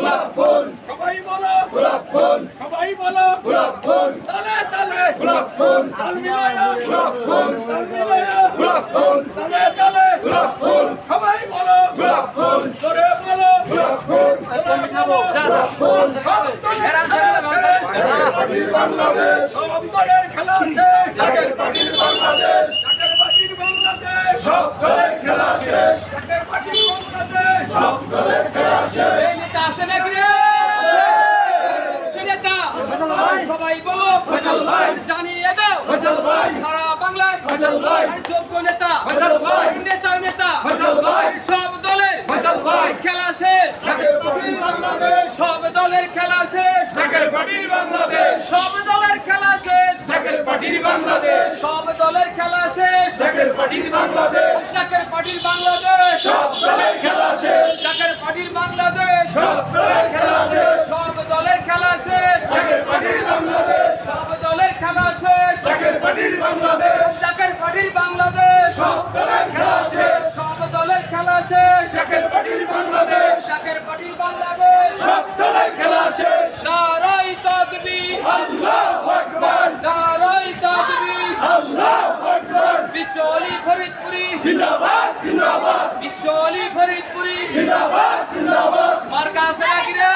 গোলাপ ফুল সবাই বলো গোলাপ ফুল সবাই বলো গোলাপ ফুল তালে তালে গোলাপ ফুল তাল মিলায়া গোলাপ ফুল তাল মিলায়া গোলাপ ফুল তালে তালে গোলাপ ফুল সবাই বলো গোলাপ ফুল জোরে বলো গোলাপ ফুল গোলাপ ফুল পার্টির বাংলাদেশ সব দলের খেলা শেষ জাকের পার্টির বাংলাদেশ জাকের পার্টির বাংলাদেশ সব দলের খেলা শেষ জাকের পার্টির বাংলাদেশ সব দলের খেলা শেষ এই নেতা আছে নাকি রে নেতা সবাই বলো ফয়সাল ভাই জানিয়ে দাও ফয়সাল ভাই সারা বাংলায় ফয়সাল ভাই যোগ্য নেতা ফয়সাল ভাই নেতা ফয়সাল ভাই সব দলের ফয়সাল ভাই খেলা শেষ জাকের পার্টির বাংলাদেশ সব দলের খেলা শেষ জাকের পার্টির বাংলাদেশ সব দলের খেলা শেষ জাকের পার্টির বাংলাদেশ সব দলের খেলা শেষ জাকের পার্টির বাংলাদেশ জাকের পার্টির বাংলাদেশ সব দলের খেলা শেষ জাকের পার্টির বাংলাদেশ সব দলের খেলা শেষ সব দলের খেলা শেষ জাকের পার্টির বাংলাদেশ সব দলের খেলা শেষ জাকের পার্টির বাংলাদেশ জাকের পার্টির বাংলাদেশ সব দলের খেলা শেষ সব দলের খেলা শেষ জাকের পার্টির বাংলাদেশ জাকের পার্টির বাংলাদেশ সব দলের খেলা শেষ নারাই তাকবীর আল্লাহু আকবার নারাই তাকবীর আল্লাহু আকবার বিশ্বলি ফরিদপুরি জিন্দাবাদ জিন্দাবাদ বিশ্বলি ফরিদপুরি জিন্দাবাদ জিন্দাবাদ মার্কা আছে নাকি রে